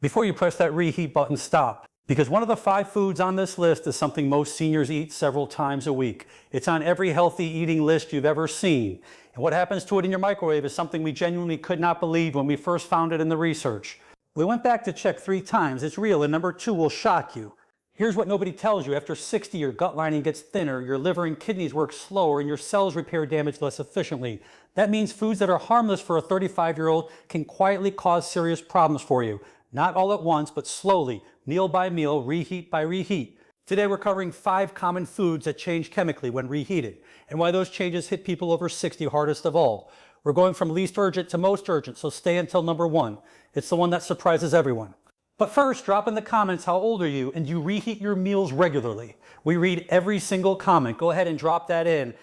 Before you press that reheat button, stop. Because one of the 5 foods on this list is something most seniors eat several times a week. It's on every healthy eating list you've ever seen. And what happens to it in your microwave is something we genuinely could not believe when we first found it in the research. We went back to check 3 times. It's real, and number 2 will shock you. Here's what nobody tells you. After 60, your gut lining gets thinner, your liver and kidneys work slower, and your cells repair damage less efficiently. That means foods that are harmless for a 35-year-old can quietly cause serious problems for you. Not all at once, but slowly, meal by meal, reheat by reheat. Today we're covering 5 common foods that change chemically when reheated, and why those changes hit people over 60 hardest of all. We're going from least urgent to most urgent, so stay until number 1. It's the one that surprises everyone. But first, drop in the comments how old are you and do you reheat your meals regularly? We read every single comment. Go ahead and drop that in.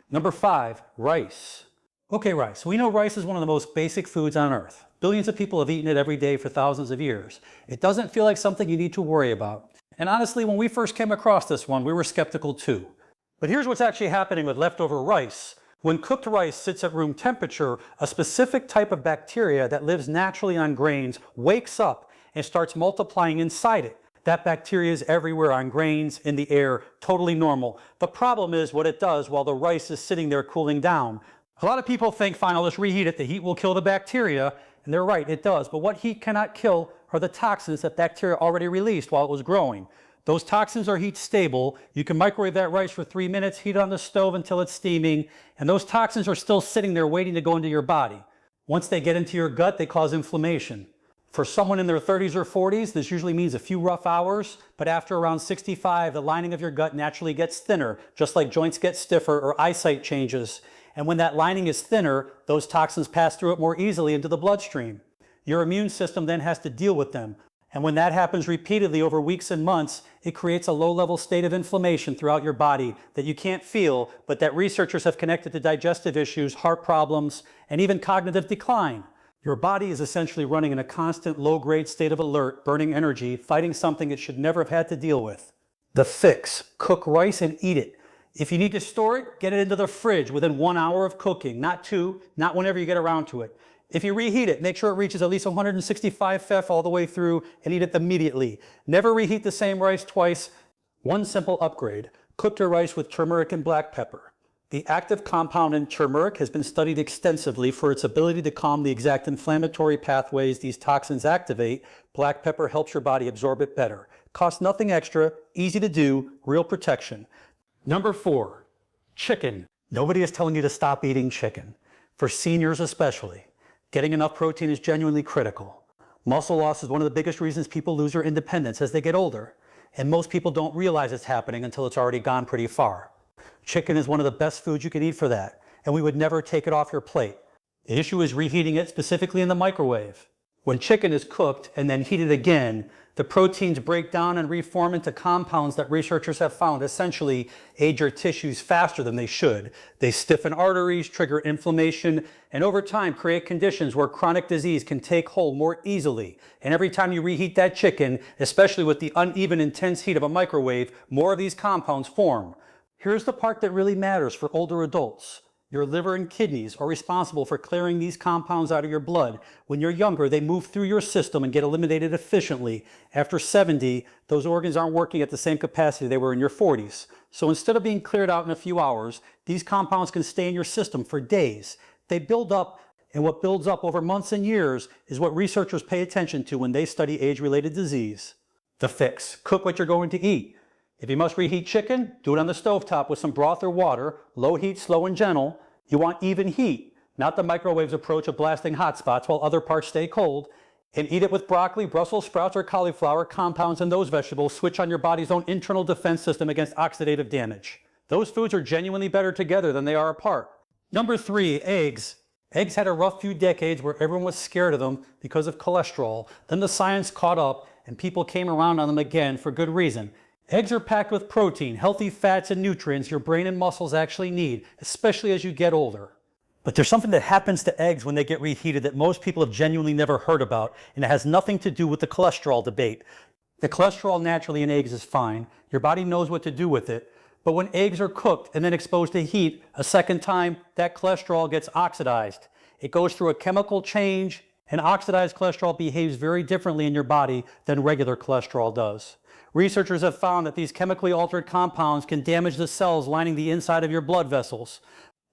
Number 5, rice. Okay, rice. We know rice is one of the most basic foods on earth. Billions of people have eaten it every day for thousands of years. It doesn't feel like something you need to worry about. And honestly, when we first came across this one, we were skeptical too. But here's what's actually happening with leftover rice. When cooked rice sits at room temperature, a specific type of bacteria that lives naturally on grains wakes up and starts multiplying inside it. That bacteria is everywhere on grains, in the air, totally normal. The problem is what it does while the rice is sitting there cooling down. A lot of people think, fine, I'll just reheat it. The heat will kill the bacteria. And they're right, it does. But what heat cannot kill are the toxins that bacteria already released while it was growing. Those toxins are heat stable. You can microwave that rice for 3 minutes, heat it on the stove until it's steaming, and those toxins are still sitting there waiting to go into your body. Once they get into your gut, they cause inflammation. For someone in their 30s or 40s, this usually means a few rough hours, but after around 65, the lining of your gut naturally gets thinner, just like joints get stiffer or eyesight changes. And when that lining is thinner, those toxins pass through it more easily into the bloodstream. Your immune system then has to deal with them. And when that happens repeatedly over weeks and months, it creates a low-level state of inflammation throughout your body that you can't feel, but that researchers have connected to digestive issues, heart problems, and even cognitive decline. Your body is essentially running in a constant low-grade state of alert, burning energy, fighting something it should never have had to deal with. The fix: cook rice and eat it. If you need to store it, get it into the fridge within 1 hour of cooking, not 2, not whenever you get around to it. If you reheat it, make sure it reaches at least 165 Fef all the way through and eat it immediately. Never reheat the same rice twice. One simple upgrade: cook your rice with turmeric and black pepper. The active compound in turmeric has been studied extensively for its ability to calm the exact inflammatory pathways these toxins activate. Black pepper helps your body absorb it better. Costs nothing extra, easy to do, real protection. Number 4, chicken. Nobody is telling you to stop eating chicken. For seniors especially, getting enough protein is genuinely critical. Muscle loss is one of the biggest reasons people lose their independence as they get older. And most people don't realize it's happening until it's already gone pretty far. Chicken is one of the best foods you can eat for that, and we would never take it off your plate. The issue is reheating it, specifically in the microwave. When chicken is cooked and then heated again, the proteins break down and reform into compounds that researchers have found essentially age your tissues faster than they should. They stiffen arteries, trigger inflammation, and over time create conditions where chronic disease can take hold more easily. And every time you reheat that chicken, especially with the uneven, intense heat of a microwave, more of these compounds form. Here's the part that really matters for older adults. Your liver and kidneys are responsible for clearing these compounds out of your blood. When you're younger, they move through your system and get eliminated efficiently. After 70, those organs aren't working at the same capacity they were in your 40s. So instead of being cleared out in a few hours, these compounds can stay in your system for days. They build up, and what builds up over months and years is what researchers pay attention to when they study age-related disease. The fix: cook what you're going to eat. If you must reheat chicken, do it on the stovetop with some broth or water, low heat, slow and gentle. You want even heat, not the microwave's approach of blasting hot spots while other parts stay cold. And eat it with broccoli, Brussels sprouts, or cauliflower. Compounds in those vegetables switch on your body's own internal defense system against oxidative damage. Those foods are genuinely better together than they are apart. Number 3, eggs. Eggs had a rough few decades where everyone was scared of them because of cholesterol. Then the science caught up and people came around on them again for good reason. Eggs are packed with protein, healthy fats, and nutrients your brain and muscles actually need, especially as you get older. But there's something that happens to eggs when they get reheated that most people have genuinely never heard about, and it has nothing to do with the cholesterol debate. The cholesterol naturally in eggs is fine. Your body knows what to do with it. But when eggs are cooked and then exposed to heat a second time, that cholesterol gets oxidized. It goes through a chemical change And oxidized cholesterol behaves very differently in your body than regular cholesterol does. Researchers have found that these chemically altered compounds can damage the cells lining the inside of your blood vessels.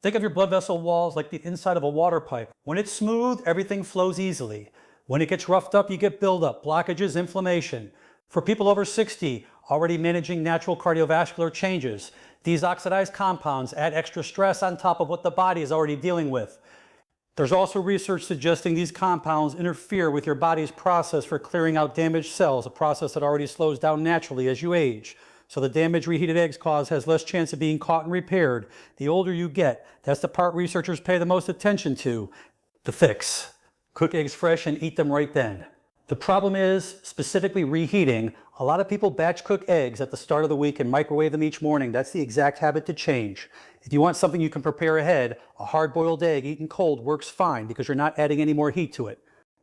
Think of your blood vessel walls like the inside of a water pipe. When it's smooth, everything flows easily. When it gets roughed up, you get buildup, blockages, inflammation. For people over 60, already managing natural cardiovascular changes, these oxidized compounds add extra stress on top of what the body is already dealing with. There's also research suggesting these compounds interfere with your body's process for clearing out damaged cells, a process that already slows down naturally as you age. So the damage reheated eggs cause has less chance of being caught and repaired. The older you get, that's the part researchers pay the most attention to. The fix: cook eggs fresh and eat them right then. The problem is, specifically reheating, a lot of people batch cook eggs at the start of the week and microwave them each morning. That's the exact habit to change. If you want something you can prepare ahead, a hard-boiled egg eaten cold works fine because you're not adding any more heat to it.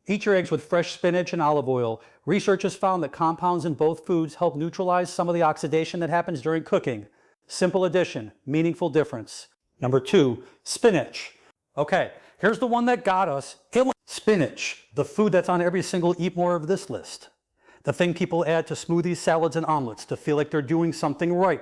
Eat your eggs with fresh spinach and olive oil. Research has found that compounds in both foods help neutralize some of the oxidation that happens during cooking. Simple addition, meaningful difference. Number 2, spinach. Okay, here's the one that got us. Spinach, the food that's on every single eat more of this list. The thing people add to smoothies, salads, and omelets to feel like they're doing something right.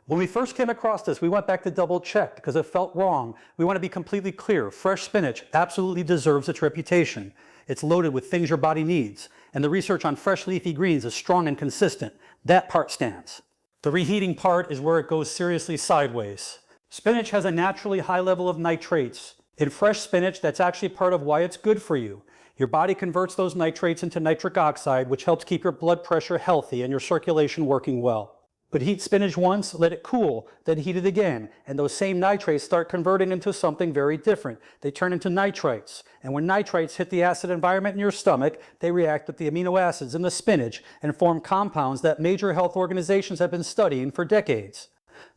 When we first came across this, we went back to double check because it felt wrong. We want to be completely clear. Fresh spinach absolutely deserves its reputation. It's loaded with things your body needs, and the research on fresh leafy greens is strong and consistent. That part stands. The reheating part is where it goes seriously sideways. Spinach has a naturally high level of nitrates. In fresh spinach, that's actually part of why it's good for you. Your body converts those nitrates into nitric oxide, which helps keep your blood pressure healthy and your circulation working well. But heat spinach once, let it cool, then heat it again, and those same nitrates start converting into something very different. They turn into nitrites, and when nitrites hit the acid environment in your stomach, they react with the amino acids in the spinach and form compounds that major health organizations have been studying for decades.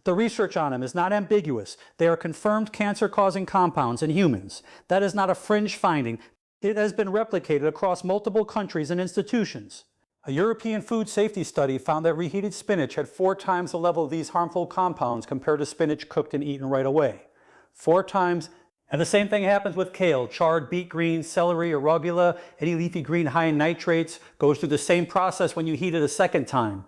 The research on them is not ambiguous. They are confirmed cancer-causing compounds in humans. That is not a fringe finding. It has been replicated across multiple countries and institutions. A European food safety study found that reheated spinach had 4 times the level of these harmful compounds compared to spinach cooked and eaten right away. 4 times. And the same thing happens with kale, chard, beet greens, celery, arugula, any leafy green high in nitrates goes through the same process when you heat it a second time.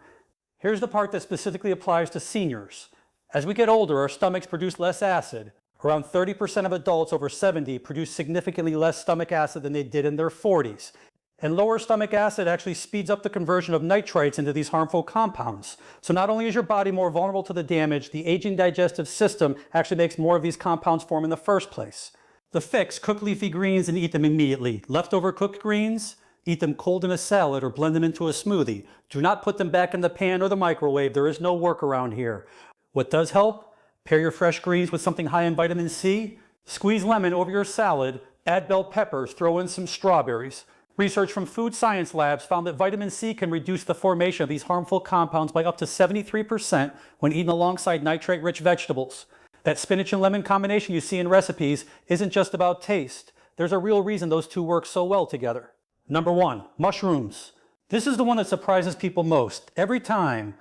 Here's the part that specifically applies to seniors. As we get older, our stomachs produce less acid. Around 30% of adults over 70 produce significantly less stomach acid than they did in their 40s. And lower stomach acid actually speeds up the conversion of nitrites into these harmful compounds. So not only is your body more vulnerable to the damage, the aging digestive system actually makes more of these compounds form in the first place. The fix: cook leafy greens and eat them immediately. Leftover cooked greens, eat them cold in a salad or blend them into a smoothie. Do not put them back in the pan or the microwave. There is no workaround here. What does help? Pair your fresh greens with something high in vitamin C. Squeeze lemon over your salad. Add bell peppers. Throw in some strawberries. Research from food science labs found that vitamin C can reduce the formation of these harmful compounds by up to 73% when eaten alongside nitrate-rich vegetables. That spinach and lemon combination you see in recipes isn't just about taste. There's a real reason those two work so well together. Number 1, mushrooms. This is the one that surprises people most. Every time,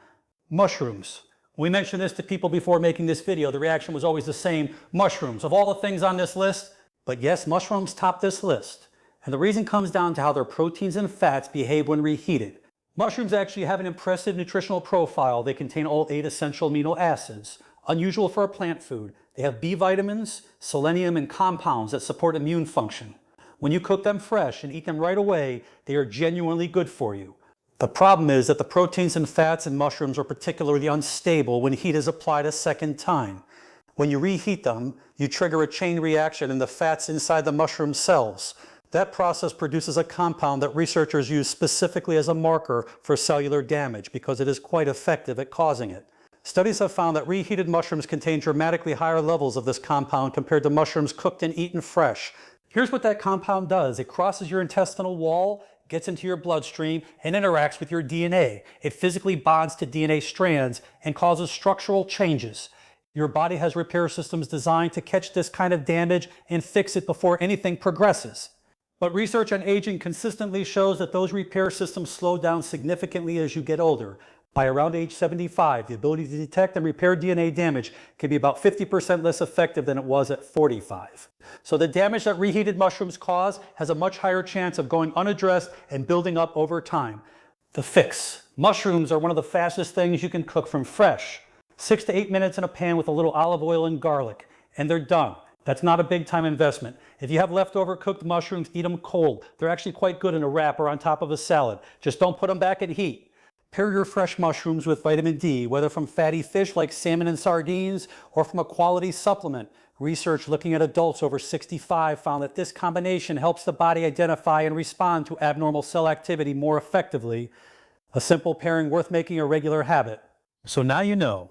mushrooms. We mentioned this to people before making this video. The reaction was always the same: mushrooms. Of all the things on this list, but yes, mushrooms top this list. And the reason comes down to how their proteins and fats behave when reheated. Mushrooms actually have an impressive nutritional profile. They contain all 8 essential amino acids, unusual for a plant food. They have B vitamins, selenium, and compounds that support immune function. When you cook them fresh and eat them right away, they are genuinely good for you. The problem is that the proteins and fats in mushrooms are particularly unstable when heat is applied a second time. When you reheat them, you trigger a chain reaction in the fats inside the mushroom cells. That process produces a compound that researchers use specifically as a marker for cellular damage because it is quite effective at causing it. Studies have found that reheated mushrooms contain dramatically higher levels of this compound compared to mushrooms cooked and eaten fresh. Here's what that compound does. It crosses your intestinal wall, gets into your bloodstream, and interacts with your DNA. It physically bonds to DNA strands and causes structural changes. Your body has repair systems designed to catch this kind of damage and fix it before anything progresses. But research on aging consistently shows that those repair systems slow down significantly as you get older. By around age 75, the ability to detect and repair DNA damage can be about 50% less effective than it was at 45. So the damage that reheated mushrooms cause has a much higher chance of going unaddressed and building up over time. The fix. Mushrooms are one of the fastest things you can cook from fresh. 6 to 8 minutes in a pan with a little olive oil and garlic, and they're done. That's not a big time investment. If you have leftover cooked mushrooms, eat them cold. They're actually quite good in a wrap or on top of a salad. Just don't put them back at heat. Pair your fresh mushrooms with vitamin D, whether from fatty fish like salmon and sardines or from a quality supplement. Research looking at adults over 65 found that this combination helps the body identify and respond to abnormal cell activity more effectively. A simple pairing worth making a regular habit. So now you know.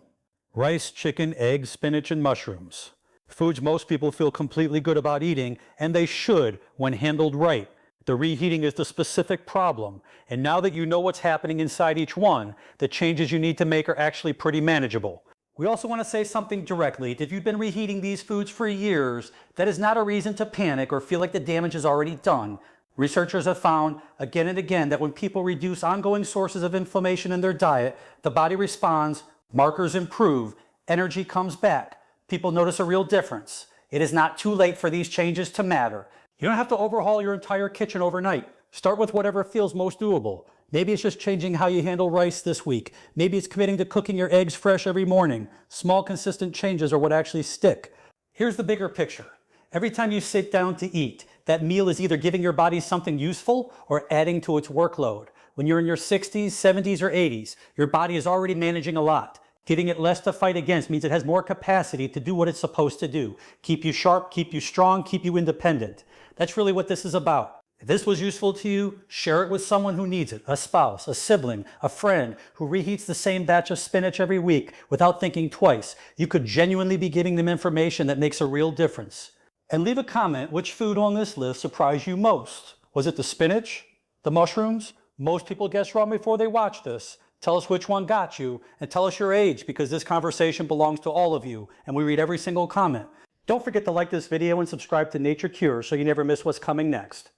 Rice, chicken, eggs, spinach, and mushrooms. Foods most people feel completely good about eating, and they should when handled right. The reheating is the specific problem, and now that you know what's happening inside each one, the changes you need to make are actually pretty manageable. We also want to say something directly. If you've been reheating these foods for years, that is not a reason to panic or feel like the damage is already done. Researchers have found again and again that when people reduce ongoing sources of inflammation in their diet, the body responds, markers improve, energy comes back. People notice a real difference. It is not too late for these changes to matter. You don't have to overhaul your entire kitchen overnight. Start with whatever feels most doable. Maybe it's just changing how you handle rice this week. Maybe it's committing to cooking your eggs fresh every morning. Small, consistent changes are what actually stick. Here's the bigger picture. Every time you sit down to eat, that meal is either giving your body something useful or adding to its workload. When you're in your 60s, 70s, or 80s, your body is already managing a lot. Giving it less to fight against means it has more capacity to do what it's supposed to do. Keep you sharp, keep you strong, keep you independent. That's really what this is about. If this was useful to you, share it with someone who needs it, a spouse, a sibling, a friend who reheats the same batch of spinach every week without thinking twice. You could genuinely be giving them information that makes a real difference. And leave a comment which food on this list surprised you most. Was it the spinach? The mushrooms? Most people guess wrong before they watch this. Tell us which one got you, and tell us your age, because this conversation belongs to all of you, and we read every single comment. Don't forget to like this video and subscribe to Nature Cure so you never miss what's coming next.